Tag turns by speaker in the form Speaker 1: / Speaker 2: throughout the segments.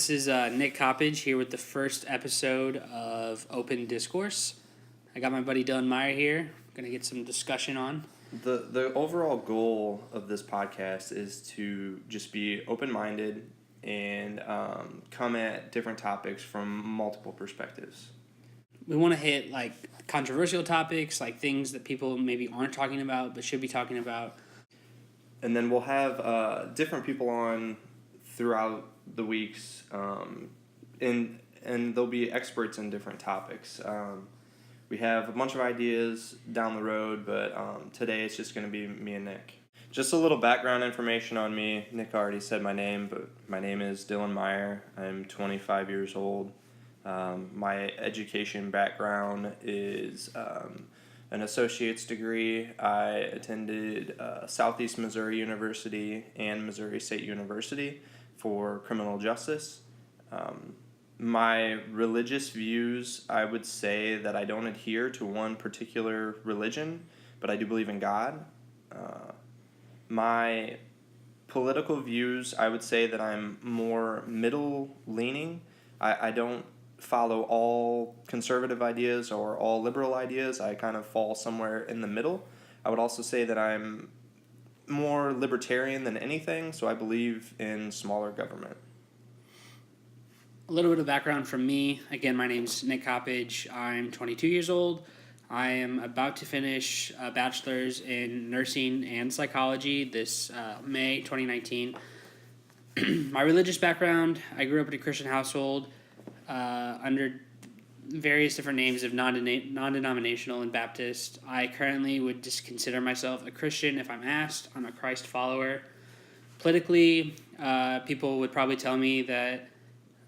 Speaker 1: This is Nick Coppedge here with the first episode of Open Discourse. I got my buddy Dylan Meyer here. Going to get some discussion on.
Speaker 2: The overall goal of this podcast is to just be open-minded and come at different topics from multiple perspectives.
Speaker 1: We want to hit like controversial topics, like things that people maybe aren't talking about but should be talking about.
Speaker 2: And then we'll have different people on throughout the weeks, and they'll be experts in different topics. We have a bunch of ideas down the road, but today it's just going to be me and Nick. Just a little background information on me. Nick already said my name, but my name is Dylan Meyer. I'm 25 years old. My education background is an associate's degree. I attended Southeast Missouri University and Missouri State University for criminal justice. My religious views, I would say that I don't adhere to one particular religion, but I do believe in God. My political views, I would say that I'm more middle-leaning. I don't follow all conservative ideas or all liberal ideas. I kind of fall somewhere in the middle. I would also say that I'm more libertarian than anything, so I believe in smaller government.
Speaker 1: A little bit of background from me. Again, my name's Nick Coppedge. I'm 22 years old. I am about to finish a bachelor's in nursing and psychology this May 2019. My religious background, I grew up in a Christian household under various different names of non-denominational and Baptist. I currently would just consider myself a Christian if I'm asked. I'm a Christ follower. Politically, people would probably tell me that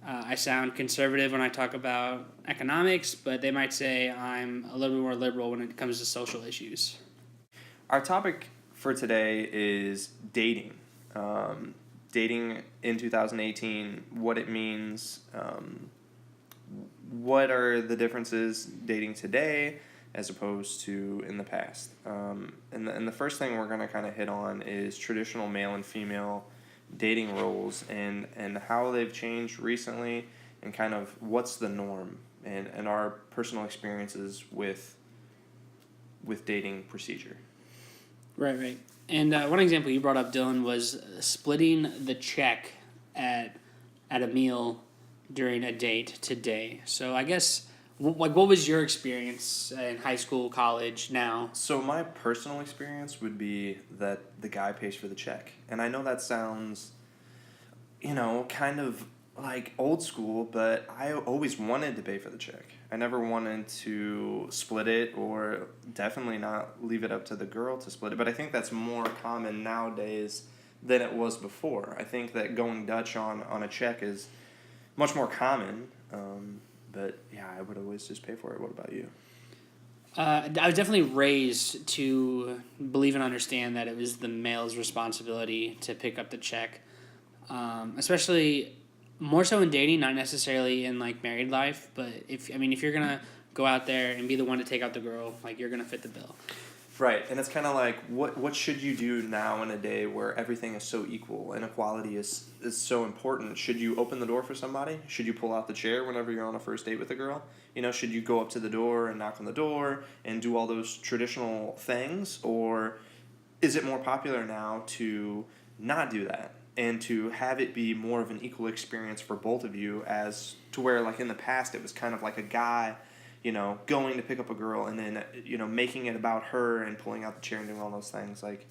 Speaker 1: I sound conservative when I talk about economics, but they might say I'm a little bit more liberal when it comes to social issues.
Speaker 2: Our topic for today is dating. Dating in 2018, what it means, what are the differences dating today as opposed to in the past. And the first thing we're going to kind of hit on is traditional male and female dating roles and how they've changed recently and kind of what's the norm and our personal experiences with dating procedure.
Speaker 1: Right. And one example you brought up, Dylan, was splitting the check at a meal during a date today. So I guess, what was your experience in high school, college, now?
Speaker 2: So my personal experience would be that the guy pays for the check. And I know that sounds, kind of like old school, but I always wanted to pay for the check. I never wanted to split it or definitely not leave it up to the girl to split it. But I think that's more common nowadays than it was before. I think that going Dutch on a check is much more common. But yeah, I would always just pay for it. What about you?
Speaker 1: I was definitely raised to believe and understand that it was the male's responsibility to pick up the check, especially more so in dating, not necessarily in like married life. But if you're gonna go out there and be the one to take out the girl, like you're gonna fit the bill.
Speaker 2: Right, and it's kind of like, what should you do now in a day where everything is so equal and equality is so important? Should you open the door for somebody? Should you pull out the chair whenever you're on a first date with a girl? Should you go up to the door and knock on the door and do all those traditional things? Or is it more popular now to not do that and to have it be more of an equal experience for both of you, as to where, like in the past, it was kind of like a guy going to pick up a girl and then, making it about her and pulling out the chair and doing all those things. Like,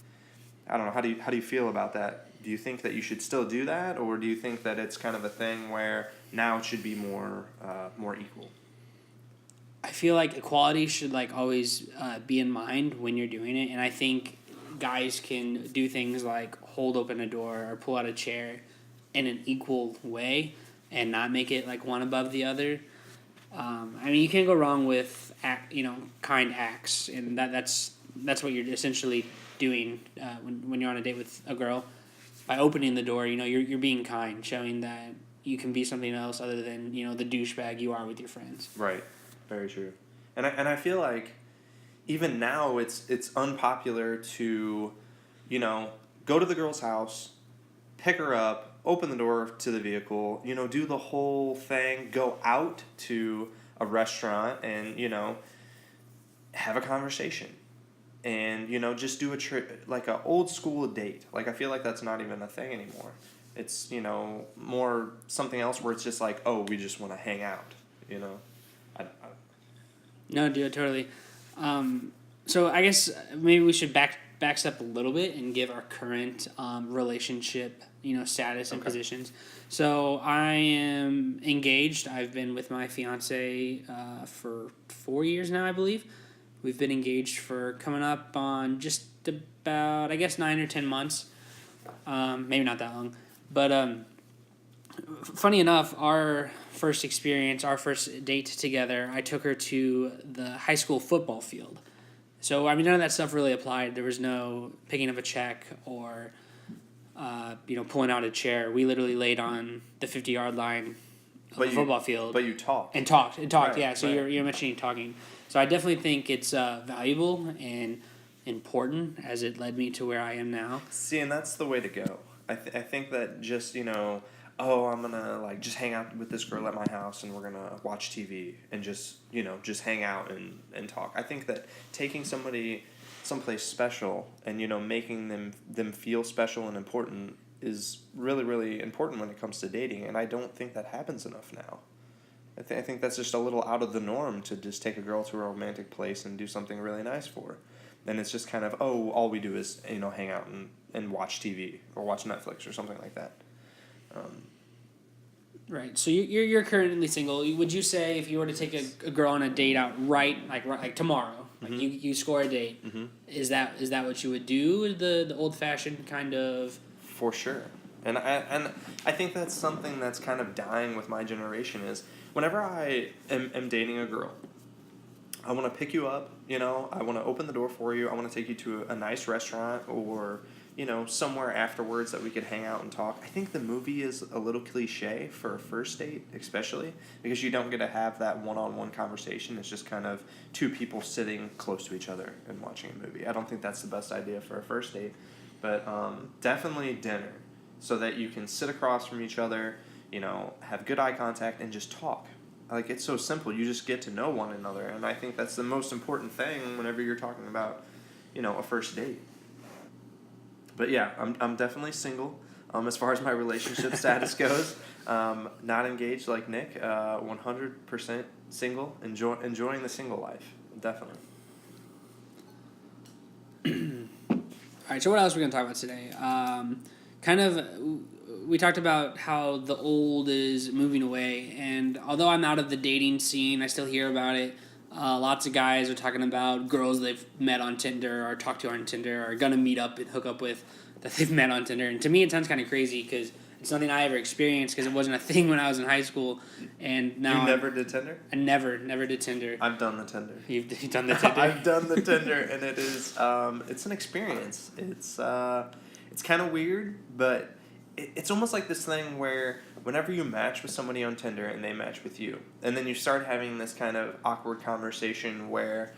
Speaker 2: I don't know. How do you feel about that? Do you think that you should still do that, or do you think that it's kind of a thing where now it should be more equal?
Speaker 1: I feel like equality should like always be in mind when you're doing it, and I think guys can do things like hold open a door or pull out a chair in an equal way and not make it like one above the other. You can't go wrong with kind acts, and that's what you're essentially doing when you're on a date with a girl. By opening the door, you're being kind, showing that you can be something else other than the douchebag you are with your friends.
Speaker 2: Right, very true. And I feel like even now it's unpopular to go to the girl's house, pick her up, open the door to the vehicle, do the whole thing, go out to a restaurant and, have a conversation. And, just do like a old school date. Like, I feel like that's not even a thing anymore. It's, more something else where it's just like, oh, we just want to hang out,
Speaker 1: No, dude, totally. So I guess maybe we should back step a little bit and give our current relationship, status and positions. So I am engaged. I've been with my fiance for 4 years now, I believe. We've been engaged for coming up on just about, I guess, 9 or 10 months. Maybe not that long. But funny enough, our first date together, I took her to the high school football field. So, I mean, none of that stuff really applied. There was no picking up a check or, pulling out a chair. We literally laid on the 50-yard line of the football field.
Speaker 2: But you talked.
Speaker 1: And talked,
Speaker 2: right,
Speaker 1: yeah. So
Speaker 2: right.
Speaker 1: you're mentioning talking. So I definitely think it's valuable and important as it led me to where I am now.
Speaker 2: See, and that's the way to go. I think that just, oh, I'm going to, just hang out with this girl at my house and we're going to watch TV and just hang out and talk. I think that taking somebody someplace special and, making them feel special and important is really, really important when it comes to dating. And I don't think that happens enough now. I think that's just a little out of the norm to just take a girl to a romantic place and do something really nice for her. And it's just kind of, oh, all we do is, hang out and watch TV or watch Netflix or something like that.
Speaker 1: Right. So you're currently single. Would you say if you were to take a girl on a date out like tomorrow, like you score a date, is that what you would do? The old fashioned kind of.
Speaker 2: For sure. And I think that's something that's kind of dying with my generation is whenever I am dating a girl, I want to pick you up, I want to open the door for you. I want to take you to a nice restaurant or, somewhere afterwards that we could hang out and talk. I think the movie is a little cliche for a first date, especially because you don't get to have that one-on-one conversation. It's just kind of two people sitting close to each other and watching a movie. I don't think that's the best idea for a first date, but definitely dinner so that you can sit across from each other, have good eye contact and just talk. Like, it's so simple. You just get to know one another, and I think that's the most important thing whenever you're talking about, a first date. But yeah, I'm definitely single. As far as my relationship status goes, not engaged like Nick. 100% single. Enjoying the single life, definitely.
Speaker 1: All right. So what else are we gonna talk about today? We talked about how the old is moving away, and although I'm out of the dating scene, I still hear about it. Lots of guys are talking about girls they've met on Tinder or talked to on Tinder or are gonna meet up and hook up with that they've met on Tinder. And to me, it sounds kind of crazy because it's nothing I ever experienced because it wasn't a thing when I was in high school. And now
Speaker 2: you never did Tinder?
Speaker 1: I never did Tinder.
Speaker 2: I've done the Tinder.
Speaker 1: You've done the Tinder?
Speaker 2: I've done the Tinder, and it is it's an experience. It's kind of weird, but it's almost like this thing where whenever you match with somebody on Tinder and they match with you, and then you start having this kind of awkward conversation where,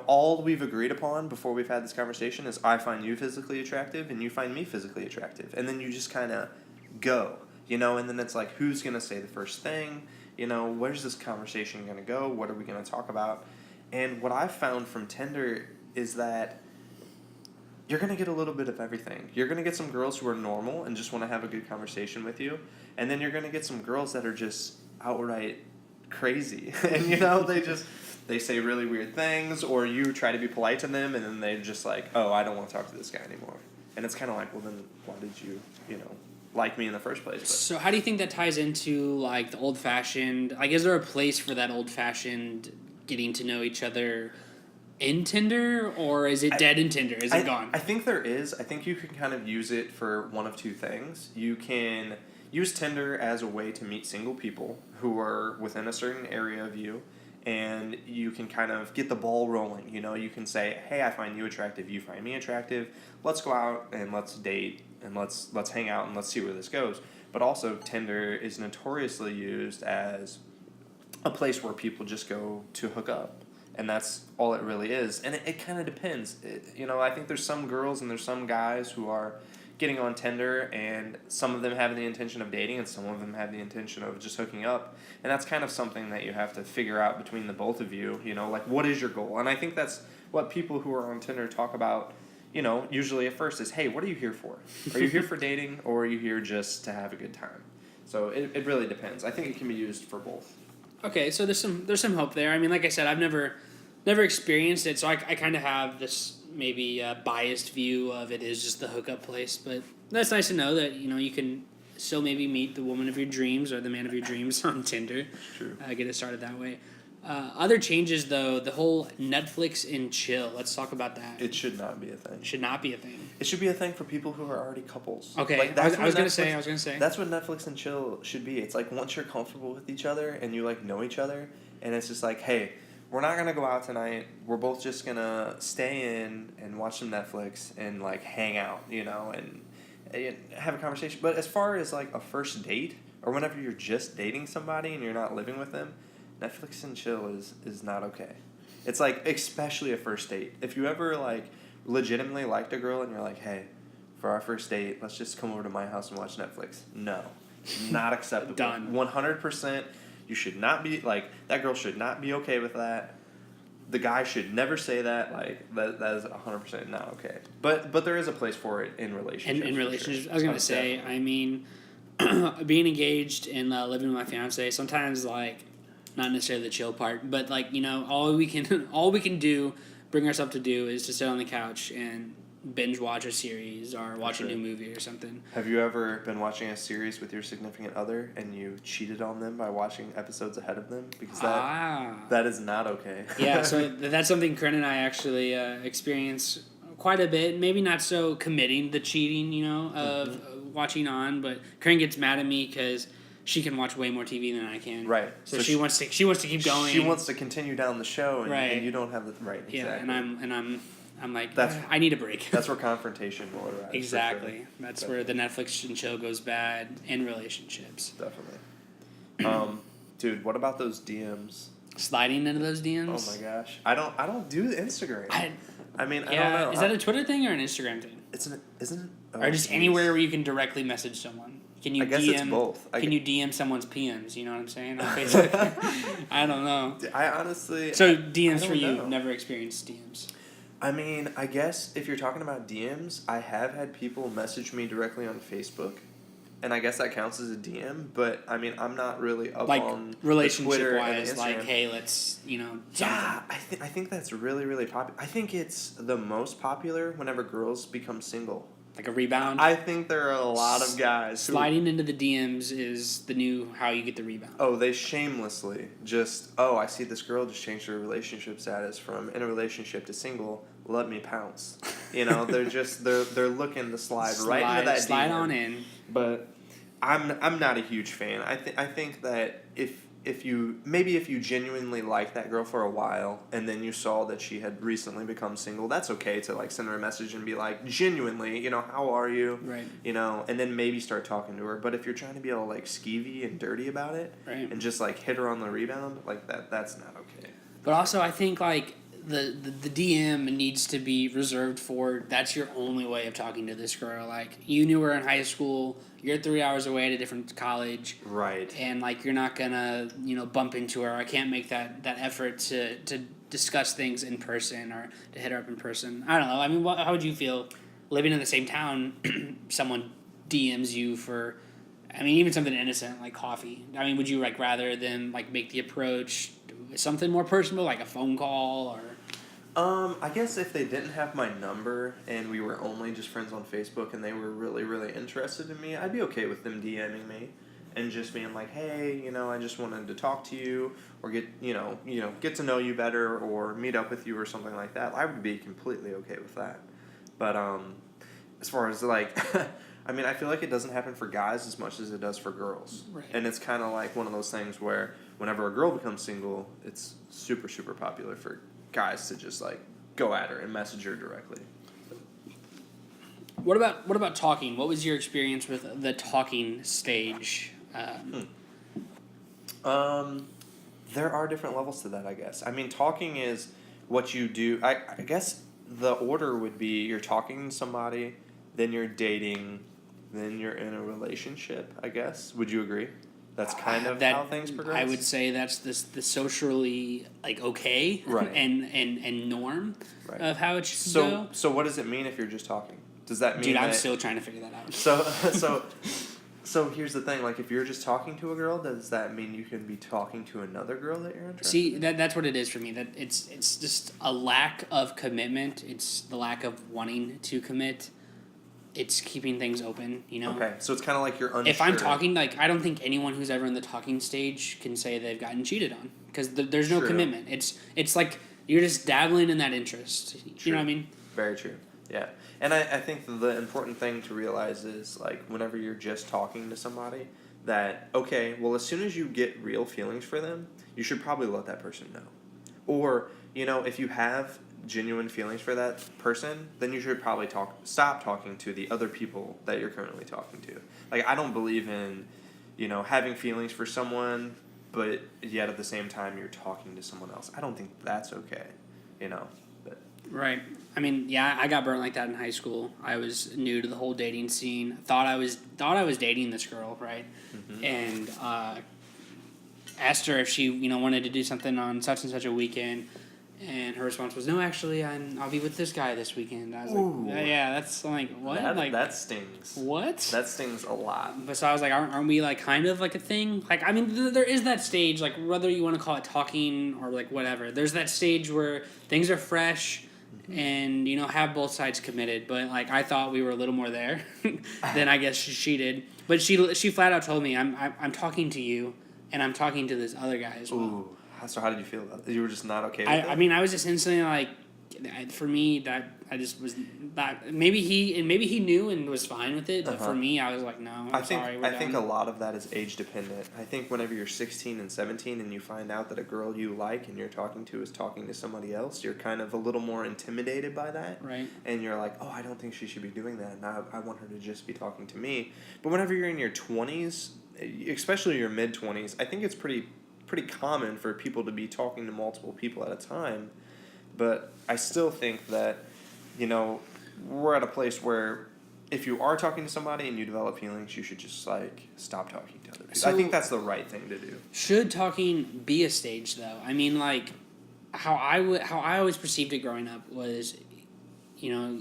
Speaker 2: all we've agreed upon before we've had this conversation is I find you physically attractive and you find me physically attractive. And then you just kind of go, and then it's like, who's going to say the first thing? Where's this conversation going to go? What are we going to talk about? And what I've found from Tinder is that you're going to get a little bit of everything. You're going to get some girls who are normal and just want to have a good conversation with you. And then you're going to get some girls that are just outright crazy. And, they say really weird things, or you try to be polite to them, and then they're just like, oh, I don't want to talk to this guy anymore. And it's kind of like, well, then why did you, like me in the first place? But.
Speaker 1: So how do you think that ties into, the old-fashioned... is there a place for that old-fashioned getting to know each other in Tinder, or is it dead in Tinder? Is it gone?
Speaker 2: I think there is. I think you can kind of use it for one of two things. You can use Tinder as a way to meet single people who are within a certain area of you, and you can kind of get the ball rolling. You can say, hey, I find you attractive, you find me attractive, let's go out and let's date, and let's hang out and let's see where this goes. But also, Tinder is notoriously used as a place where people just go to hook up. And that's all it really is. And it kind of depends. I think there's some girls and there's some guys who are, getting on Tinder, and some of them have the intention of dating, and some of them have the intention of just hooking up, and that's kind of something that you have to figure out between the both of you. Like, what is your goal? And I think that's what people who are on Tinder talk about. Usually at first is, hey, what are you here for? Are you here for dating, or are you here just to have a good time? So it really depends. I think it can be used for both.
Speaker 1: Okay, so there's some hope there. I mean, like I said, I've never experienced it, so I kind of have this maybe biased view of it is just the hookup place. But that's nice to know that you can still maybe meet the woman of your dreams or the man of your dreams on Tinder.
Speaker 2: True.
Speaker 1: Get it started that way. Other changes though, the whole Netflix and chill. Let's talk about that.
Speaker 2: It should not be a thing.
Speaker 1: Should not be a thing.
Speaker 2: It should be a thing for people who are already couples.
Speaker 1: Okay,
Speaker 2: like,
Speaker 1: I was gonna say.
Speaker 2: That's what Netflix and chill should be. It's like once you're comfortable with each other and you like know each other, and it's just like, hey, we're not gonna go out tonight. We're both just gonna stay in and watch some Netflix and like hang out, and have a conversation. But as far as like a first date or whenever you're just dating somebody and you're not living with them, Netflix and chill is not okay. It's like, especially a first date. If you ever like legitimately liked a girl and you're like, hey, for our first date, let's just come over to my house and watch Netflix. No, not acceptable.
Speaker 1: Done.
Speaker 2: 100%. You should not be like, that girl should not be okay with that. The guy should never say that. Like that is 100% not okay. But there is a place for it in relationships.
Speaker 1: In relationships, sure. I was gonna say.
Speaker 2: Definitely.
Speaker 1: I mean, being engaged and living with my fiance, sometimes like. Not necessarily the chill part, but like all we can do, bring ourselves to do, is to sit on the couch and binge watch a series or watch a new movie or something.
Speaker 2: Have you ever been watching a series with your significant other and you cheated on them by watching episodes ahead of them? Because that is not okay.
Speaker 1: Yeah, so that's something Corinne and I actually experience quite a bit. Maybe not so committing the cheating, of watching on, but Corinne gets mad at me because she can watch way more TV than I can.
Speaker 2: Right.
Speaker 1: So she wants to keep going.
Speaker 2: She wants to continue down the show, and you don't have the right. Exactly.
Speaker 1: Yeah, I'm like, I need a break.
Speaker 2: That's where confrontation will arise.
Speaker 1: Exactly. Sure. That's where the Netflix and chill goes bad in relationships.
Speaker 2: Definitely. Dude, what about those DMs?
Speaker 1: Sliding into those DMs?
Speaker 2: Oh my gosh, I don't do the Instagram. I don't know.
Speaker 1: Is that a Twitter thing or an Instagram thing?
Speaker 2: Isn't it? Oh,
Speaker 1: or just anywhere where you can directly message someone. Can you
Speaker 2: I guess
Speaker 1: DM,
Speaker 2: it's both.
Speaker 1: Can you DM someone's PMs? You know what I'm saying? On Facebook. I don't know.
Speaker 2: I honestly.
Speaker 1: So DMs for you,
Speaker 2: know.
Speaker 1: never experienced DMs.
Speaker 2: I mean, I guess if you're talking about DMs, I have had people message me directly on Facebook, and I guess that counts as a DM. But I mean, I'm not really up
Speaker 1: like
Speaker 2: on
Speaker 1: relationship wise.
Speaker 2: Instagram.
Speaker 1: Like, hey, let's something.
Speaker 2: Yeah, I think that's really really popular. I think it's the most popular whenever girls become single.
Speaker 1: Like a rebound?
Speaker 2: I think there are a lot of guys
Speaker 1: sliding into the DMs is the new how you get the rebound.
Speaker 2: Oh, they shamelessly just, I see this girl just changed her relationship status from in a relationship to single, let me pounce. They're just they're looking to slide right into that
Speaker 1: slide
Speaker 2: DM.
Speaker 1: on in.
Speaker 2: But I'm not a huge fan. I think that if you genuinely liked that girl for a while and then you saw that she had recently become single, that's okay to like send her a message and be like, genuinely, how are you?
Speaker 1: Right.
Speaker 2: And then maybe start talking to her. But if you're trying to be all like skeevy and dirty about it,
Speaker 1: right,
Speaker 2: and just like hit her on the rebound, like that's not okay.
Speaker 1: But also I think like the DM needs to be reserved for that's your only way of talking to this girl. Like you knew her in high school, you're 3 hours away at a different college,
Speaker 2: right? And
Speaker 1: like you're not gonna bump into her. I can't make that effort to discuss things in person or to hit her up in person. I don't know. I mean, how would you feel living in the same town? Someone DMs you for, even something innocent like coffee. Would you like rather than like make the approach something more personal like a phone call or?
Speaker 2: I guess if they didn't have my number and we were only just friends on Facebook and they were really, really interested in me, I'd be okay with them DMing me and just being like, hey, I just wanted to talk to you or get to know you better or meet up with you or something like that. I would be completely okay with that. But as far as like, I feel like it doesn't happen for guys as much as it does for girls.
Speaker 1: Right.
Speaker 2: And it's kind of like one of those things where whenever a girl becomes single, it's super, super popular for guys to just like go at her and message her directly.
Speaker 1: What about talking? What was your experience with the talking stage?
Speaker 2: There are different levels to that, I guess. Talking is what you do. I guess the order would be you're talking to somebody, then you're dating, then you're in a relationship, I guess. Would you agree? That's kind of how things progress?
Speaker 1: I would say that's the socially, like, okay
Speaker 2: right.
Speaker 1: and norm
Speaker 2: right.
Speaker 1: of how it should go.
Speaker 2: So what does it mean if you're just talking? Does that mean
Speaker 1: Dude, I'm still trying to figure that out.
Speaker 2: So here's the thing, like, if you're just talking to a girl, does that mean you can be talking to another girl that you're interested
Speaker 1: See,
Speaker 2: in?
Speaker 1: that's what it is for me. That it's just a lack of commitment. It's the lack of wanting to commit. It's keeping things open, you know?
Speaker 2: Okay, so it's kind of like you're unsure.
Speaker 1: If I'm talking, like, I don't think anyone who's ever in the talking stage can say they've gotten cheated on. Because there's no commitment. It's like you're just dabbling in that interest.
Speaker 2: True.
Speaker 1: You know what I mean?
Speaker 2: Very true, yeah. And I think the important thing to realize is, like, whenever you're just talking to somebody, that, okay, well, as soon as you get real feelings for them, you should probably let that person know. Or, you know, if you have genuine feelings for that person, then you should probably stop talking to the other people that you're currently talking to. Like, I don't believe in, you know, having feelings for someone, but yet at the same time you're talking to someone else. I don't think that's okay, you know. But
Speaker 1: Right. I mean, yeah, I got burnt like that in high school. I was new to the whole dating scene. Thought I was dating this girl, right?
Speaker 2: mm-hmm.
Speaker 1: And asked her if she, you know, wanted to do something on such and such a weekend. And her response was, "No, actually, I'll be with this guy this weekend." I was like, "Yeah, that's I'm like what?
Speaker 2: That stings.
Speaker 1: What?
Speaker 2: That stings a lot."
Speaker 1: But so I was like, "Aren't we like kind of like a thing? Like, I mean, there is that stage, like whether you want to call it talking or like whatever. There's that stage where things are fresh, and you know have both sides committed. But like I thought we were a little more there than I guess she did. But she flat out told me, I'm talking to you, and I'm talking to this other guy as well."
Speaker 2: Ooh. So how did you feel about it? You were just not okay with it?
Speaker 1: I mean, I was just instantly like, for me, that I just was not. Maybe he knew and was fine with it, but for me, I was like, no, I'm sorry.
Speaker 2: I think a lot of that is age dependent. I think whenever you're 16 and 17 and you find out that a girl you like and you're talking to is talking to somebody else, you're kind of a little more intimidated by that.
Speaker 1: Right.
Speaker 2: And you're like, oh, I don't think she should be doing that, and I want her to just be talking to me. But whenever you're in your 20s, especially your mid-20s, I think it's pretty common for people to be talking to multiple people at a time, but I still think that, you know, we're at a place where if you are talking to somebody and you develop feelings, you should just, like, stop talking to other people. So I think that's the right thing to do. Should
Speaker 1: talking be a stage, though? I mean, like, how I always perceived it growing up was, you know,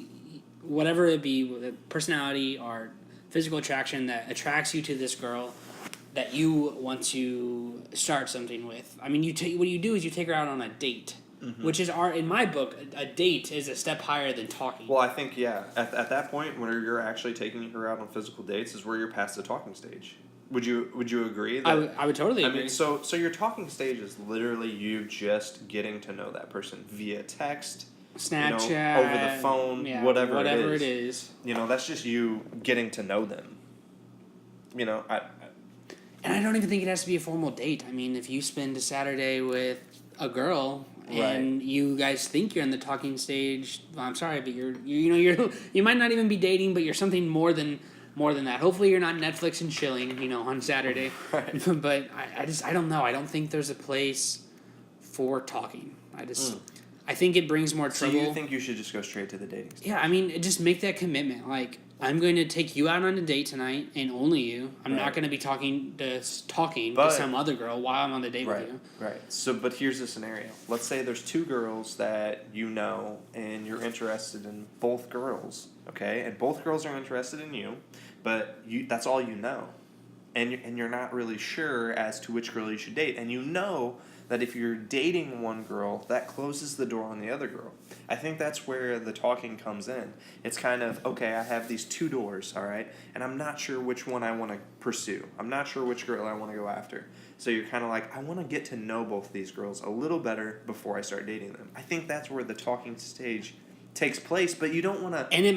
Speaker 1: whatever it be, personality or physical attraction that attracts you to this girl that you want to start something with. I mean, what you do is you take her out on a date, which is in my book, a date is a step higher than talking.
Speaker 2: Well, I think, yeah, at that point, when you're actually taking her out on physical dates is where you're past the talking stage. Would you agree? That,
Speaker 1: I would totally agree.
Speaker 2: I mean, so your talking stage is literally you just getting to know that person via text,
Speaker 1: Snapchat,
Speaker 2: you know, over the phone,
Speaker 1: yeah,
Speaker 2: whatever
Speaker 1: it is.
Speaker 2: You know, that's just you getting to know them. You know,
Speaker 1: and I don't even think it has to be a formal date. I mean, if you spend a Saturday with a girl and you guys think you're in the talking stage, well, I'm sorry, but you might not even be dating, but you're something more than that. Hopefully, you're not Netflix and chilling, you know, on Saturday.
Speaker 2: Right.
Speaker 1: But I don't know. I don't think there's a place for talking. I think it brings more trouble.
Speaker 2: So you think you should just go straight to the dating stage?
Speaker 1: Yeah, I mean, just make that commitment. Like, I'm going to take you out on a date tonight, and only you. I'm not going to be talking to some other girl while I'm on the date with you.
Speaker 2: Right. So, but here's the scenario. Let's say there's two girls that you know, and you're interested in both girls, okay? And both girls are interested in you, but that's all you know. And you're not really sure as to which girl you should date. And you know that if you're dating one girl, that closes the door on the other girl. I think that's where the talking comes in. It's kind of, okay, I have these two doors, all right, and I'm not sure which one I want to pursue. I'm not sure which girl I want to go after. So you're kind of like, I want to get to know both these girls a little better before I start dating them. I think that's where the talking stage takes place, but you don't want to...
Speaker 1: And it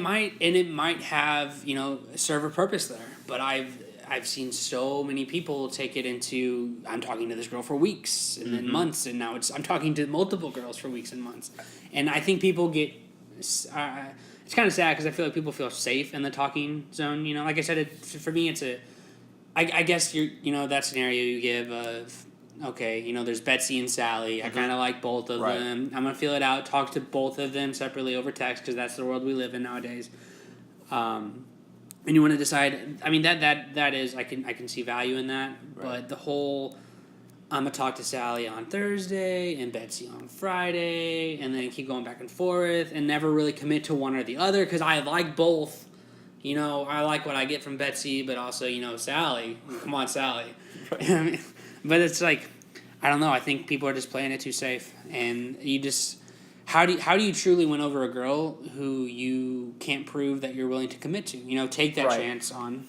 Speaker 1: might have, you know, serve a purpose there, but I've seen so many people take it into, I'm talking to this girl for weeks and then months, and now I'm talking to multiple girls for weeks and months. And I think people get, it's kind of sad because I feel like people feel safe in the talking zone. You know, like I said, for me, it's I guess that scenario you give of, okay, you know, there's Betsy and Sally. I kind of like both of them. I'm going to feel it out, talk to both of them separately over text because that's the world we live in nowadays. And you want to decide. I mean, that is I can see value in that,
Speaker 2: Right.
Speaker 1: but the whole I'm gonna talk to Sally on Thursday and Betsy on Friday, and then keep going back and forth, and never really commit to one or the other because I like both. You know, I like what I get from Betsy, but also, you know, Sally. Come on, Sally.
Speaker 2: Right.
Speaker 1: But it's like, I don't know. I think people are just playing it too safe, and you just how do you truly win over a girl who you can't prove that you're willing to commit to? You know, take that
Speaker 2: Right.
Speaker 1: chance on.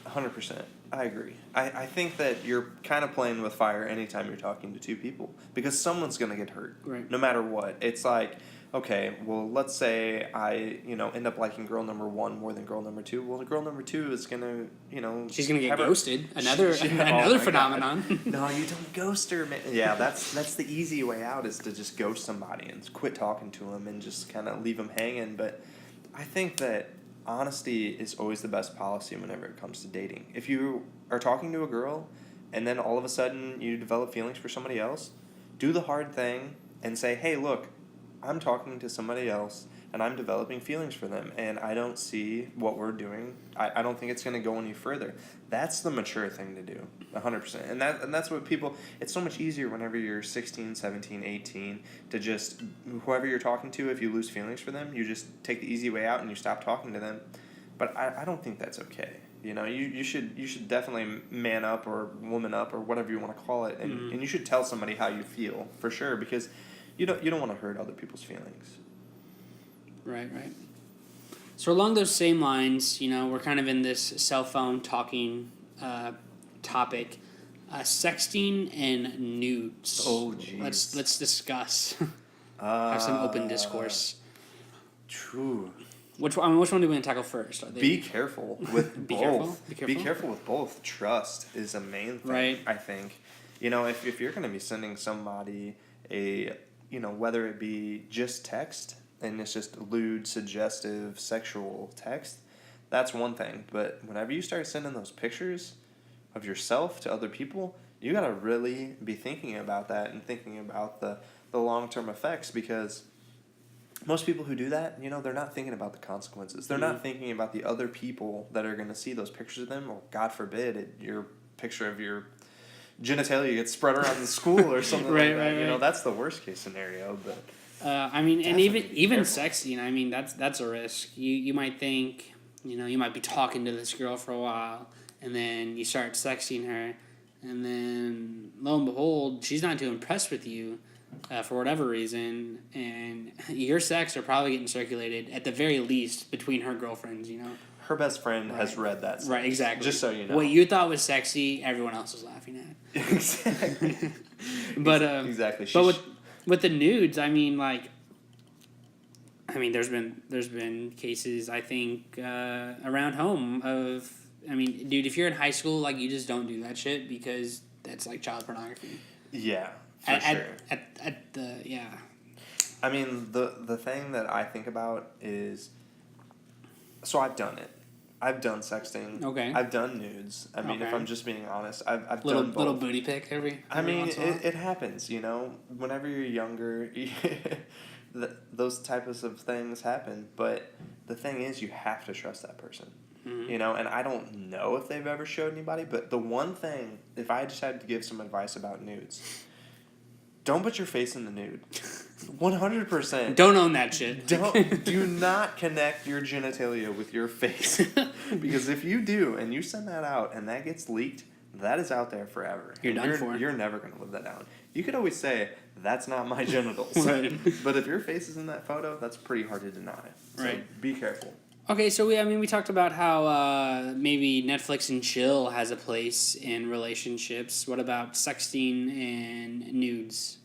Speaker 2: 100%. I agree. I think that you're kind of playing with fire anytime you're talking to two people because someone's going to get hurt.
Speaker 1: Right.
Speaker 2: No matter what. It's like, okay, well, let's say I, end up liking girl number 1 more than girl number 2. Well, the girl number 2 is going to,
Speaker 1: She's gonna get
Speaker 2: have her-
Speaker 1: ghosted. Another
Speaker 2: Oh
Speaker 1: another
Speaker 2: my
Speaker 1: phenomenon.
Speaker 2: God. No, you don't ghost her, man. Yeah, that's the easy way out is to just ghost somebody and quit talking to them and just kind of leave them hanging. But I think that honesty is always the best policy whenever it comes to dating. If you are talking to a girl and then all of a sudden you develop feelings for somebody else, do the hard thing and say, hey, look, I'm talking to somebody else and I'm developing feelings for them and I don't see what we're doing. I don't think it's going to go any further. That's the mature thing to do, 100%. And that's what people, it's so much easier whenever you're 16, 17, 18 to just, whoever you're talking to, if you lose feelings for them, you just take the easy way out and you stop talking to them. But I don't think that's okay. You should definitely man up or woman up or whatever you want to call it, and you should tell somebody how you feel for sure because you don't want to hurt other people's feelings.
Speaker 1: Right. So along those same lines, we're kind of in this cell phone talking topic, sexting and nudes.
Speaker 2: Oh, jeez.
Speaker 1: Let's discuss. Have some open discourse.
Speaker 2: True.
Speaker 1: Which one do we want to tackle first? Are they,
Speaker 2: Be careful with
Speaker 1: Be
Speaker 2: both.
Speaker 1: careful?
Speaker 2: Be careful with both. Trust is a main thing,
Speaker 1: Right.
Speaker 2: I think. If you're going to be sending somebody a, whether it be just text and it's just lewd, suggestive, sexual text, that's one thing. But whenever you start sending those pictures of yourself to other people, you got to really be thinking about that and thinking about the long-term effects because most people who do that, they're not thinking about the consequences. They're not thinking about the other people that are going to see those pictures of them, or God forbid, your picture of your genitalia gets spread around the school or something like that.
Speaker 1: Right.
Speaker 2: That's the worst case scenario. But
Speaker 1: and
Speaker 2: definitely be
Speaker 1: even
Speaker 2: careful.
Speaker 1: sexting, that's a risk. You might think, you might be talking to this girl for a while, and then you start sexting her, and then lo and behold, she's not too impressed with you. For whatever reason, and your sex are probably getting circulated at the very least between her girlfriends.
Speaker 2: Her best friend has read that.
Speaker 1: Right, exactly.
Speaker 2: Just so you know.
Speaker 1: What you thought was sexy, everyone else was laughing at.
Speaker 2: Exactly.
Speaker 1: But
Speaker 2: exactly.
Speaker 1: But with the nudes, there's been cases I think around home of dude, if you're in high school, you just don't do that shit because that's like child pornography.
Speaker 2: Yeah. For sure.
Speaker 1: At the yeah.
Speaker 2: The thing that I think about is, so I've done it. I've done sexting.
Speaker 1: Okay.
Speaker 2: I've done nudes. If
Speaker 1: Okay.
Speaker 2: I'm just being honest, I've
Speaker 1: Little
Speaker 2: done both.
Speaker 1: little booty pic every once in a while.
Speaker 2: It happens. Whenever you're younger, those types of things happen. But the thing is, you have to trust that person.
Speaker 1: Mm-hmm.
Speaker 2: And I don't know if they've ever showed anybody. But the one thing, if I just had to give some advice about nudes. Don't put your face in the nude. 100%.
Speaker 1: Don't own that shit.
Speaker 2: Do not connect your genitalia with your face. Because if you do and you send that out and that gets leaked, that is out there forever.
Speaker 1: You're done for.
Speaker 2: You're never going to live that down. You could always say, that's not my genitals.
Speaker 1: Right.
Speaker 2: But if your face is in that photo, that's pretty hard to deny. So
Speaker 1: Right.
Speaker 2: Be careful.
Speaker 1: Okay, so we talked about how maybe Netflix and chill has a place in relationships. What about sexting and nudes?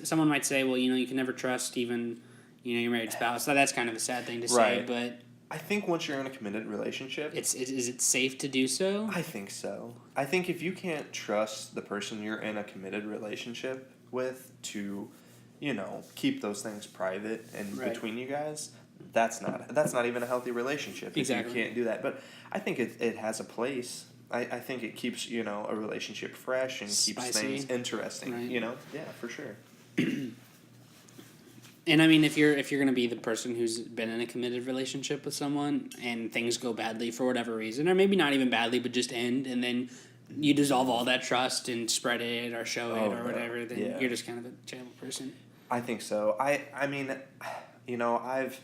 Speaker 1: Someone might say, well, you can never trust even, your married spouse. So that's kind of a sad thing to say,
Speaker 2: Right.
Speaker 1: but
Speaker 2: I think once you're in a committed relationship,
Speaker 1: is it safe to do so?
Speaker 2: I think so. I think if you can't trust the person you're in a committed relationship with to, keep those things private and
Speaker 1: Right.
Speaker 2: between you guys, that's not even a healthy relationship.
Speaker 1: Exactly.
Speaker 2: If you can't do that. But I think it has a place. I think it keeps, a relationship fresh and keeps
Speaker 1: Spicy.
Speaker 2: things interesting.
Speaker 1: Right.
Speaker 2: Yeah, for sure.
Speaker 1: And I mean, if you're gonna be the person who's been in a committed relationship with someone and things go badly for whatever reason, or maybe not even badly, but just end, and then you dissolve all that trust and spread it or show it or whatever, then you're just kind of a terrible person.
Speaker 2: I think so. I mean, I've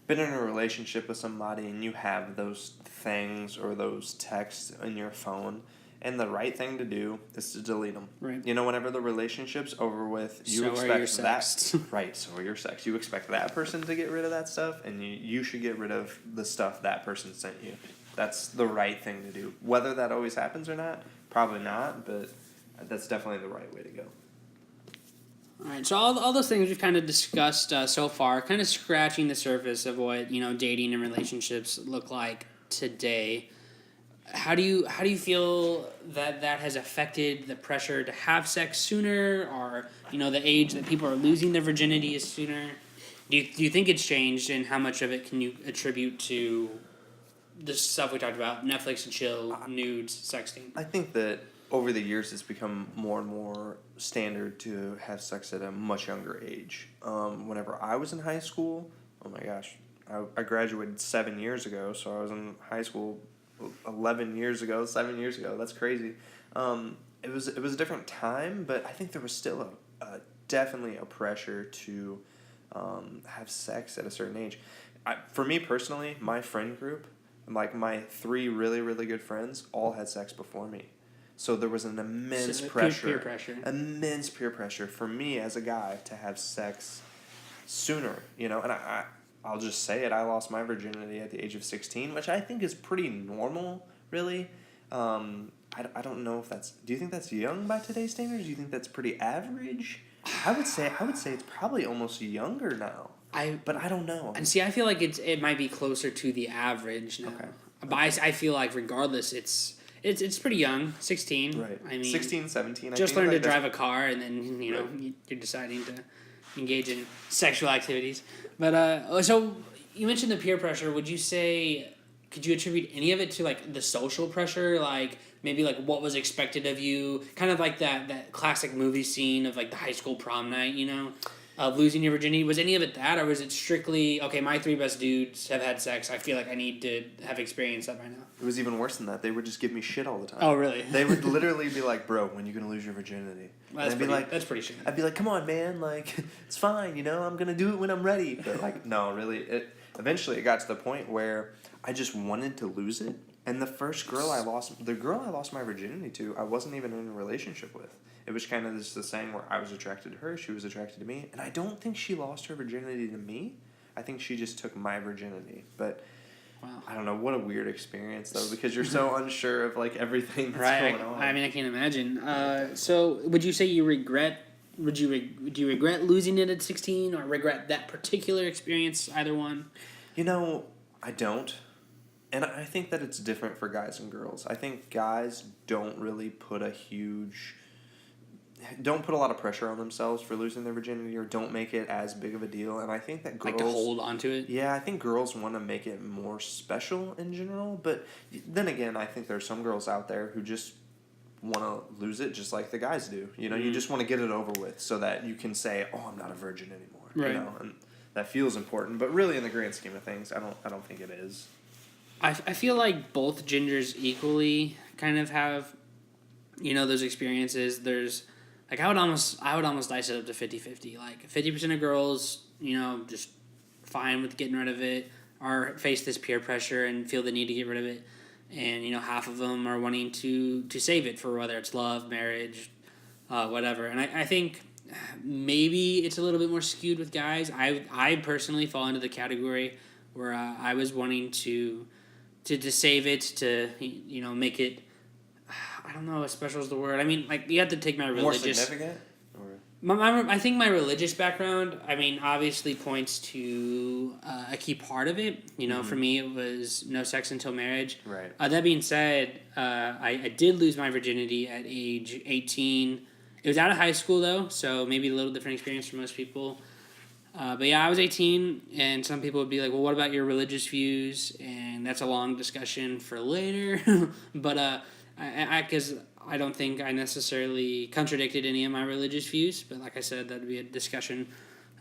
Speaker 2: been in a relationship with somebody and you have those things or those texts in your phone, and the right thing to do is to delete them.
Speaker 1: Right.
Speaker 2: Whenever the relationship's over with, you
Speaker 1: So are your
Speaker 2: expect
Speaker 1: sex.
Speaker 2: that. Right, so are your sex. You expect that person to get rid of that stuff, and you should get rid of the stuff that person sent you. That's the right thing to do. Whether that always happens or not, probably not, but that's definitely the right way to go.
Speaker 1: All right, so all those things we've kind of discussed so far, kind of scratching the surface of what dating and relationships look like today. How do you feel that has affected the pressure to have sex sooner, or the age that people are losing their virginity is sooner? Do you think it's changed, and how much of it can you attribute to the stuff we talked about, Netflix and chill, nudes, sexting?
Speaker 2: I think that over the years it's become more and more standard to have sex at a much younger age. Whenever I was in high school, oh my gosh, I graduated 7 years ago, so I was in high school 7 years ago. That's crazy. It was a different time, but I think there was still definitely a pressure to have sex at a certain age. For me personally, my friend group, like my 3 really, really good friends, all had sex before me. So there was an immense
Speaker 1: peer pressure.
Speaker 2: Immense peer pressure for me as a guy to have sex sooner, and I'll just say it, I lost my virginity at the age of 16, which I think is pretty normal, really. I don't know if do you think that's young by today's standards? Do you think that's pretty average? I would say it's probably almost younger now. But I don't know.
Speaker 1: And see, I feel like it might be closer to the average now. Okay. But I feel like regardless, it's pretty young, 16.
Speaker 2: Right.
Speaker 1: I mean,
Speaker 2: 16, 17.
Speaker 1: Just learn to drive a car, and then you're deciding to engage in sexual activities. But so you mentioned the peer pressure. Would you say, could you attribute any of it to like the social pressure, like maybe like what was expected of you, kind of like that classic movie scene of like the high school prom night, of losing your virginity? Was any of it that, or was it strictly, okay, my 3 best dudes have had sex, I feel like I need to have experienced that by now?
Speaker 2: It was even worse than that. They would just give me shit all the time.
Speaker 1: Oh, really?
Speaker 2: They would literally be like, bro, when are you going to lose your virginity?
Speaker 1: Well, that's pretty shitty.
Speaker 2: I'd be like, come on, man, like, it's fine, I'm going to do it when I'm ready. But like, no, really, eventually it got to the point where I just wanted to lose it. And the girl I lost my virginity to, I wasn't even in a relationship with. It was kind of this thing where I was attracted to her, she was attracted to me, and I don't think she lost her virginity to me. I think she just took my virginity. But wow. I don't know, what a weird experience though, because you're so unsure of like everything that's going on.
Speaker 1: I mean, I can't imagine. So would you say you regret? Do you regret losing it at 16, or regret that particular experience? Either one.
Speaker 2: I don't. And I think that it's different for guys and girls. I think guys don't really put a lot of pressure on themselves for losing their virginity, or don't make it as big of a deal. And I think that girls...
Speaker 1: Like to hold on to it?
Speaker 2: Yeah, I think girls want to make it more special in general. But then again, I think there's some girls out there who just want to lose it just like the guys do. You just want to get it over with so that you can say, oh, I'm not a virgin anymore.
Speaker 1: Right.
Speaker 2: And that feels important. But really, in the grand scheme of things, I don't think it is.
Speaker 1: I feel like both genders equally kind of have, those experiences. There's, like, I would almost dice it up to 50-50. Like, 50% of girls, just fine with getting rid of it, or face this peer pressure and feel the need to get rid of it. And, half of them are wanting to save it for whether it's love, marriage, whatever. And I think maybe it's a little bit more skewed with guys. I personally fall into the category where I was wanting to save it, to make it, I don't know, as special as the word. I mean, like, you have to take my religious...
Speaker 2: More significant?
Speaker 1: I think my religious background, obviously points to a key part of it. For me, it was no sex until marriage.
Speaker 2: Right.
Speaker 1: That being said, I did lose my virginity at age 18. It was out of high school, though, so maybe a little different experience for most people. But yeah, I was 18, and some people would be like, well, what about your religious views? And that's a long discussion for later. But because I don't think I necessarily contradicted any of my religious views. But like I said, that would be a discussion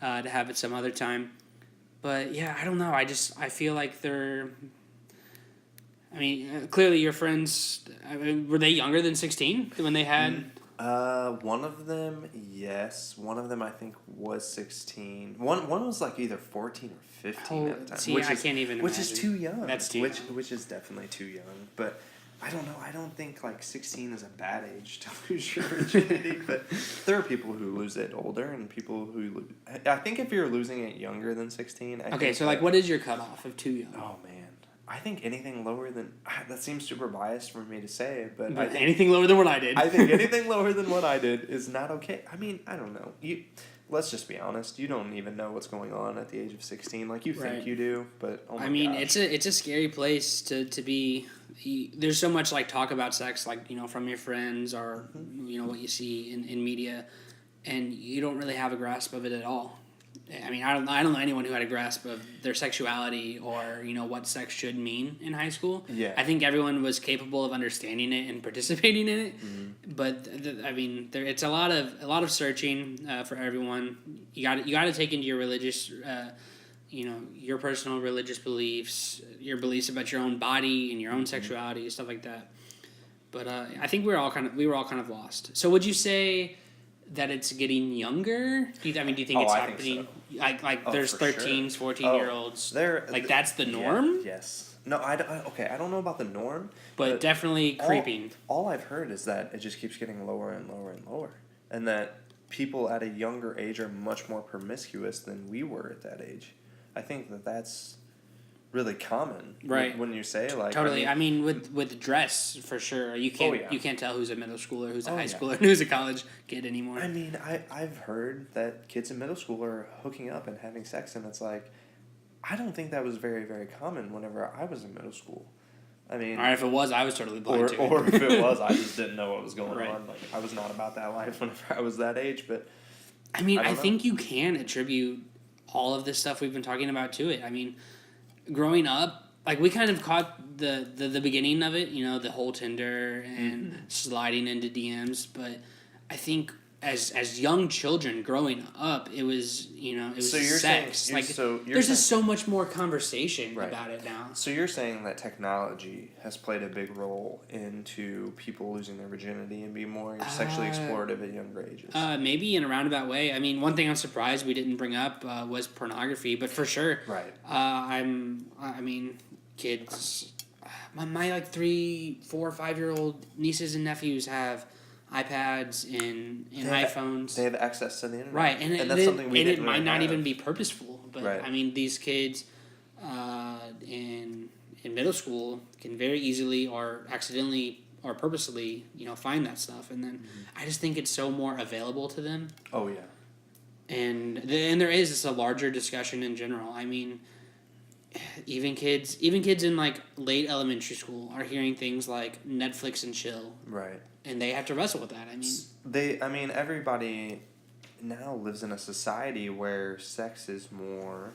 Speaker 1: to have it some other time. But yeah, I don't know. I feel like they're. I mean, clearly your friends. I mean, were they younger than 16 when they had?
Speaker 2: One of them, yes. One of them, I think, was 16. One was like either 14 or 15 at the time.
Speaker 1: See, I can't even.
Speaker 2: Which
Speaker 1: imagine.
Speaker 2: is too young.
Speaker 1: That's too young.
Speaker 2: Which is definitely too young. But I don't know. I don't think like 16 is a bad age to lose your virginity. But there are people who lose it older, and people who. I think if you're losing it younger than 16.
Speaker 1: Okay, so like, what is your cutoff of too young?
Speaker 2: Oh man. I think anything lower than that seems super biased for me to say, but I think
Speaker 1: anything lower than what I did.
Speaker 2: I think anything lower than what I did is not okay. I mean, I don't know. Let's just be honest. You don't even know what's going on at the age of 16. Like you think you do, but oh my
Speaker 1: I mean,
Speaker 2: gosh.
Speaker 1: it's a scary place to be. There's so much like talk about sex, like from your friends or what you see in media, and you don't really have a grasp of it at all. I mean, I don't know anyone who had a grasp of their sexuality or what sex should mean in high school.
Speaker 2: Yeah.
Speaker 1: I think everyone was capable of understanding it and participating in it, but I mean, it's a lot of searching for everyone. You got to take into your religious, your personal religious beliefs, your beliefs about your own body and your own sexuality, stuff like that. But I think we were all kind of lost. So would you say that it's getting younger? Do you think it's happening?
Speaker 2: So.
Speaker 1: Like there's 13s, 14-year-olds. That's the norm?
Speaker 2: Yeah, yes. No, I don't know about the norm.
Speaker 1: But definitely creeping.
Speaker 2: All I've heard is that it just keeps getting lower and lower and lower. And that people at a younger age are much more promiscuous than we were at that age. I think that's really common,
Speaker 1: right?
Speaker 2: When you say like
Speaker 1: totally, I mean with dress for sure, you can't tell who's a middle schooler, who's a high schooler, and who's a college kid anymore.
Speaker 2: I mean, I've heard that kids in middle school are hooking up and having sex, and it's like, I don't think that was very very common whenever I was in middle school. I mean,
Speaker 1: or if it was, I was totally blind to it.
Speaker 2: Or if it was, I just didn't know what was going
Speaker 1: right.
Speaker 2: on. Like I was not about that life whenever I was that age. But
Speaker 1: I mean, I think you can attribute all of this stuff we've been talking about to it. I mean, growing up, like we kind of caught the beginning of it, the whole Tinder and sliding into DMs, but I think as young children growing up, it was sex. There's just so much more conversation about it now.
Speaker 2: So you're saying that technology has played a big role into people losing their virginity and being more sexually explorative at younger ages?
Speaker 1: Maybe in a roundabout way. I mean, one thing I'm surprised we didn't bring up was pornography, but for sure,
Speaker 2: right.
Speaker 1: Kids, my like 3, 4, 5-year-old nieces and nephews have iPads and iPhones.
Speaker 2: They have access to the internet.
Speaker 1: Right, and
Speaker 2: that's something we didn't
Speaker 1: it might
Speaker 2: really
Speaker 1: not
Speaker 2: have.
Speaker 1: even be purposeful, but
Speaker 2: right.
Speaker 1: I mean, these kids in middle school can very easily or accidentally or purposely, find that stuff, and then I just think it's so more available to them.
Speaker 2: Oh yeah.
Speaker 1: And there is just a larger discussion in general. I mean, even kids in like late elementary school are hearing things like Netflix and chill.
Speaker 2: Right.
Speaker 1: And they have to wrestle with that. I mean,
Speaker 2: everybody now lives in a society where sex is more,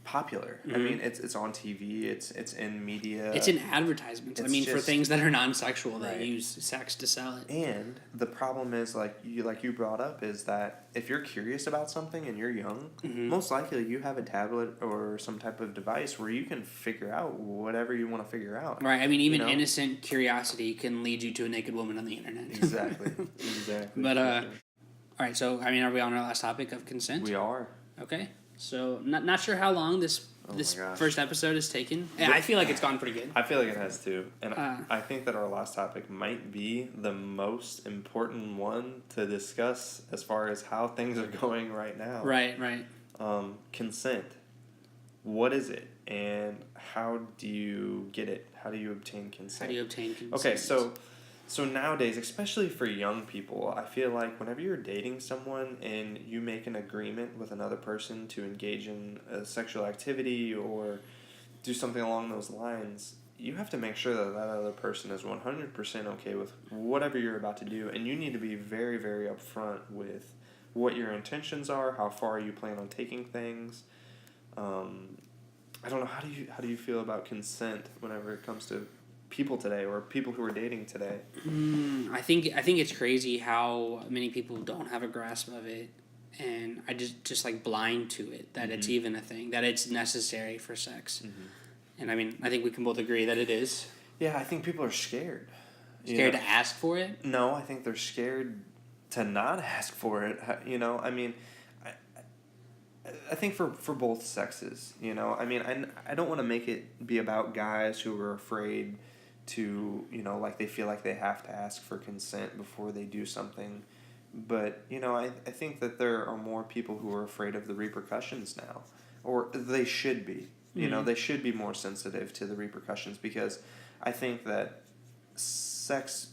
Speaker 2: popular. I mean, it's on TV, it's in media.
Speaker 1: It's in advertisements. For things that are non-sexual, they use sex to sell it.
Speaker 2: And the problem is, like you brought up, is that if you're curious about something and you're young, most likely you have a tablet or some type of device where you can figure out whatever you want to figure out.
Speaker 1: Right. I mean, even innocent curiosity can lead you to a naked woman on the internet.
Speaker 2: Exactly.
Speaker 1: But all right. So are we on our last topic of consent?
Speaker 2: We are.
Speaker 1: Okay. So not sure how long this first episode has taken. I feel like it's gone pretty good.
Speaker 2: I feel like it has too, and I think that our last topic might be the most important one to discuss as far as how things are going right now.
Speaker 1: Right.
Speaker 2: Consent. What is it, and how do you get it? How do you obtain consent? Okay, so nowadays, especially for young people, I feel like whenever you're dating someone and you make an agreement with another person to engage in a sexual activity or do something along those lines, you have to make sure that that other person is 100% okay with whatever you're about to do, and you need to be very, very upfront with what your intentions are, how far you plan on taking things. I don't know, how do you feel about consent whenever it comes to people today or people who are dating today?
Speaker 1: I think it's crazy how many people don't have a grasp of it. and I just like blind to it, that it's even a thing, that it's necessary for sex. And I mean, I think we can both agree that it is.
Speaker 2: Yeah, I think people are scared.
Speaker 1: Scared to ask for it?
Speaker 2: No, I think they're scared to not ask for it. I mean, I think for both sexes, I mean, I don't want to make it be about guys who are afraid to, like they feel like they have to ask for consent before they do something. But, I think that there are more people who are afraid of the repercussions now, or they should be. They should be more sensitive to the repercussions, because I think that sex,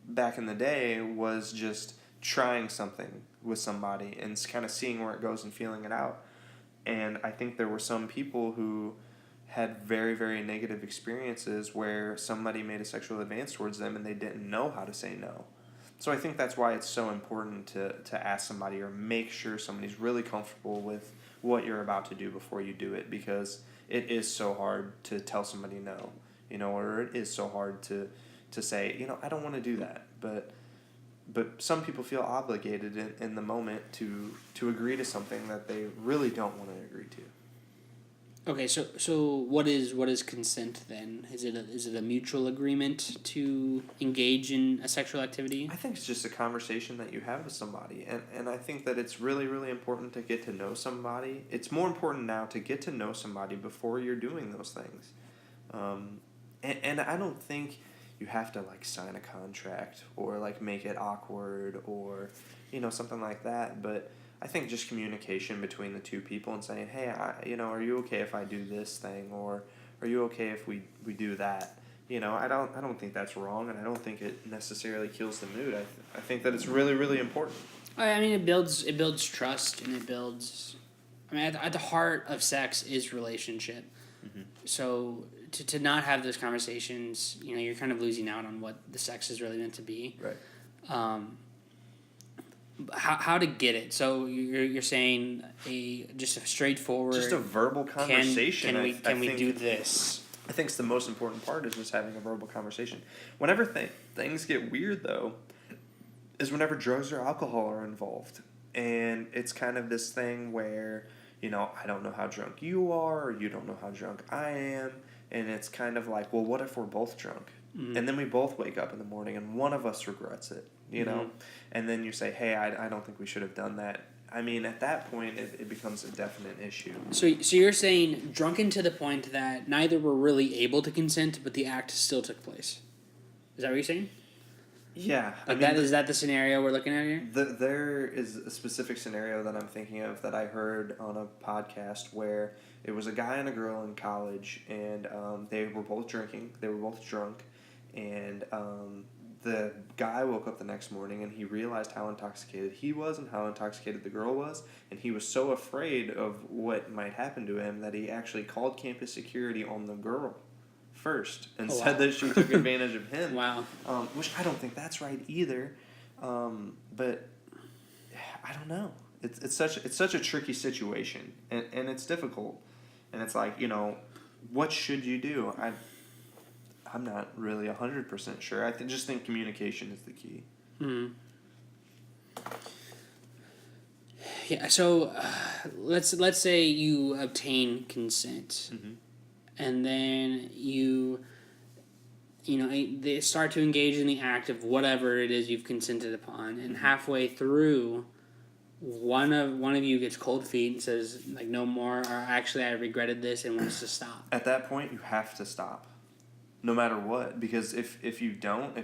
Speaker 2: back in the day was just trying something with somebody and kind of seeing where it goes and feeling it out. And I think there were some people who had very, very negative experiences where somebody made a sexual advance towards them and they didn't know how to say no. So I think that's why it's so important to ask somebody, or make sure somebody's really comfortable with what you're about to do before you do it, because it is so hard to tell somebody no, or it is so hard to say, I don't want to do that. But some people feel obligated in the moment to agree to something that they really don't want to agree to.
Speaker 1: Okay, so what is consent then? Is it a mutual agreement to engage in a sexual activity?
Speaker 2: I think it's just a conversation that you have with somebody, and I think that it's really, really important to get to know somebody. It's more important now to get to know somebody before you're doing those things. And I don't think you have to like sign a contract or like make it awkward or something like that, but I think just communication between the two people and saying, hey, are you okay if I do this thing, or are you okay if we do that? I don't think that's wrong, and I don't think it necessarily kills the mood. I think that it's really, really important.
Speaker 1: I mean, it builds trust, and it builds. I mean, at the heart of sex is relationship. So to not have those conversations, you're kind of losing out on what the sex is really meant to be.
Speaker 2: Right.
Speaker 1: How to get it? So you're saying just a straightforward,
Speaker 2: just a verbal conversation.
Speaker 1: Can we do this?
Speaker 2: I think it's the most important part, is just having a verbal conversation. Whenever things get weird, though, is whenever drugs or alcohol are involved, and it's kind of this thing where I don't know how drunk you are, or you don't know how drunk I am, and it's kind of like, well, what if we're both drunk? And then we both wake up in the morning and one of us regrets it, and then you say, hey, I don't think we should have done that. I mean, at that point, it becomes a definite issue. So
Speaker 1: you're saying drunken to the point that neither were really able to consent, but the act still took place. Is that what you're saying?
Speaker 2: Yeah.
Speaker 1: Is that the scenario we're looking at here?
Speaker 2: There is a specific scenario that I'm thinking of that I heard on a podcast where it was a guy and a girl in college, and they were both drinking. They were both drunk. And the guy woke up the next morning and he realized how intoxicated he was and how intoxicated the girl was. And he was so afraid of what might happen to him that he actually called campus security on the girl first and said that she took advantage of him.
Speaker 1: Wow.
Speaker 2: Which I don't think that's right either. But I don't know. It's such a tricky situation, and it's difficult. And it's like, what should you do? I'm not really 100% sure. I just think communication is the key.
Speaker 1: Yeah. So let's say you obtain consent, and then they start to engage in the act of whatever it is you've consented upon, and halfway through, one of you gets cold feet and says like no more, or actually I regretted this and wants to stop.
Speaker 2: At that point, you have to stop. No matter what, because if you don't,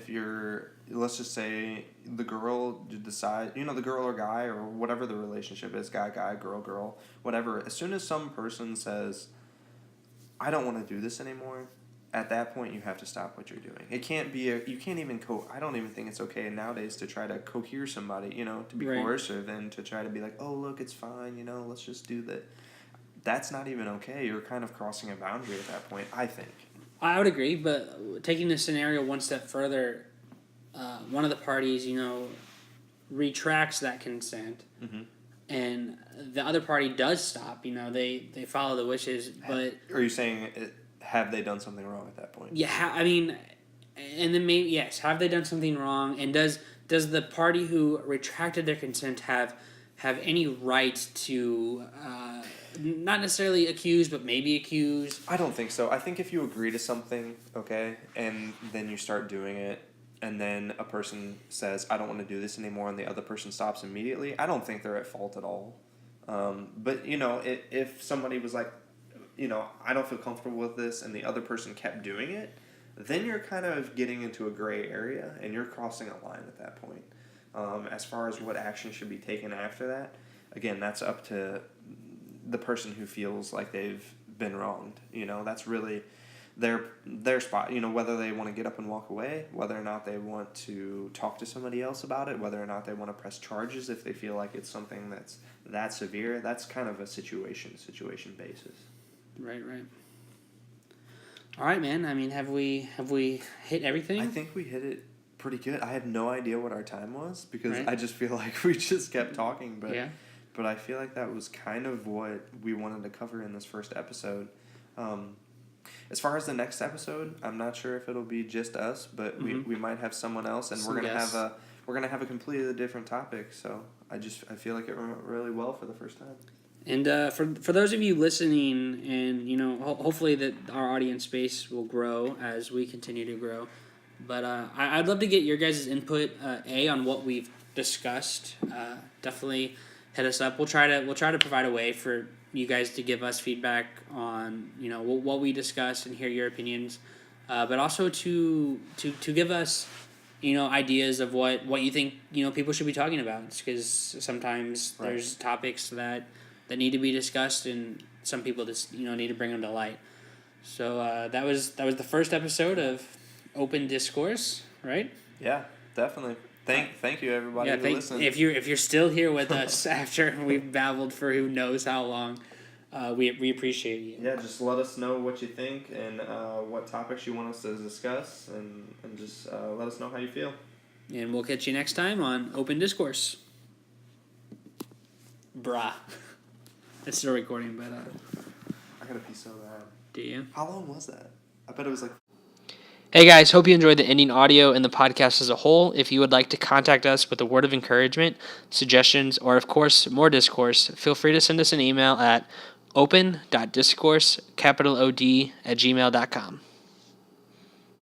Speaker 2: let's just say the girl decide, the girl or guy or whatever the relationship is, guy, girl, whatever, as soon as some person says, I don't want to do this anymore, at that point you have to stop what you're doing. It can't be you can't even I don't even think it's okay nowadays to try to cohere somebody, to be coercive and to try to be like, oh look, it's fine, let's just do that. That's not even okay. You're kind of crossing a boundary at that point, I think.
Speaker 1: I would agree, but taking the scenario one step further, one of the parties, retracts that consent, and the other party does stop. They follow the wishes, but
Speaker 2: are you saying have they done something wrong at that point?
Speaker 1: Yeah, I mean, and then maybe yes, have they done something wrong? And does the party who retracted their consent have have any right to not necessarily accuse, but maybe accuse.
Speaker 2: I don't think so. I think if you agree to something, okay, and then you start doing it, and then a person says, I don't want to do this anymore, and the other person stops immediately, I don't think they're at fault at all. But, if somebody was like, I don't feel comfortable with this, and the other person kept doing it, then you're kind of getting into a gray area, and you're crossing a line at that point. As far as what action should be taken after that, again, that's up to the person who feels like they've been wronged. That's really their spot. Whether they want to get up and walk away, whether or not they want to talk to somebody else about it, whether or not they want to press charges if they feel like it's something that's that severe. That's kind of a situation basis.
Speaker 1: Right. All right, man. I mean, have we hit everything?
Speaker 2: I think we hit it pretty good. I have no idea what our time was because
Speaker 1: Right.
Speaker 2: I just feel like we just kept talking, but
Speaker 1: Yeah.
Speaker 2: but I feel like that was kind of what we wanted to cover in this first episode. As far as the next episode, I'm not sure if it'll be just us, but we might have someone else, and we're gonna have a completely different topic. So I feel like it went really well for the first time.
Speaker 1: And for those of you listening, and hopefully that our audience base will grow as we continue to grow. But I'd love to get your guys' input on what we've discussed. Definitely hit us up. We'll try to provide a way for you guys to give us feedback on what we discussed and hear your opinions, but also to give us ideas of what you think people should be talking about, because sometimes
Speaker 2: Right.
Speaker 1: there's topics that need to be discussed, and some people just need to bring them to light. So that was the first episode of Open Discourse, right?
Speaker 2: Yeah, definitely. Thank you everybody who listened.
Speaker 1: If you're still here with us after we've babbled for who knows how long, we appreciate you.
Speaker 2: Yeah, just let us know what you think and what topics you want us to discuss, and just let us know how you feel.
Speaker 1: And we'll catch you next time on Open Discourse. Brah. It's still recording, but
Speaker 2: I gotta pee so bad.
Speaker 1: do you?
Speaker 2: How long was that? I bet it was like...
Speaker 1: Hey guys, hope you enjoyed the ending audio and the podcast as a whole. If you would like to contact us with a word of encouragement, suggestions, or of course more discourse, feel free to send us an email at open.discourse, @gmail.com.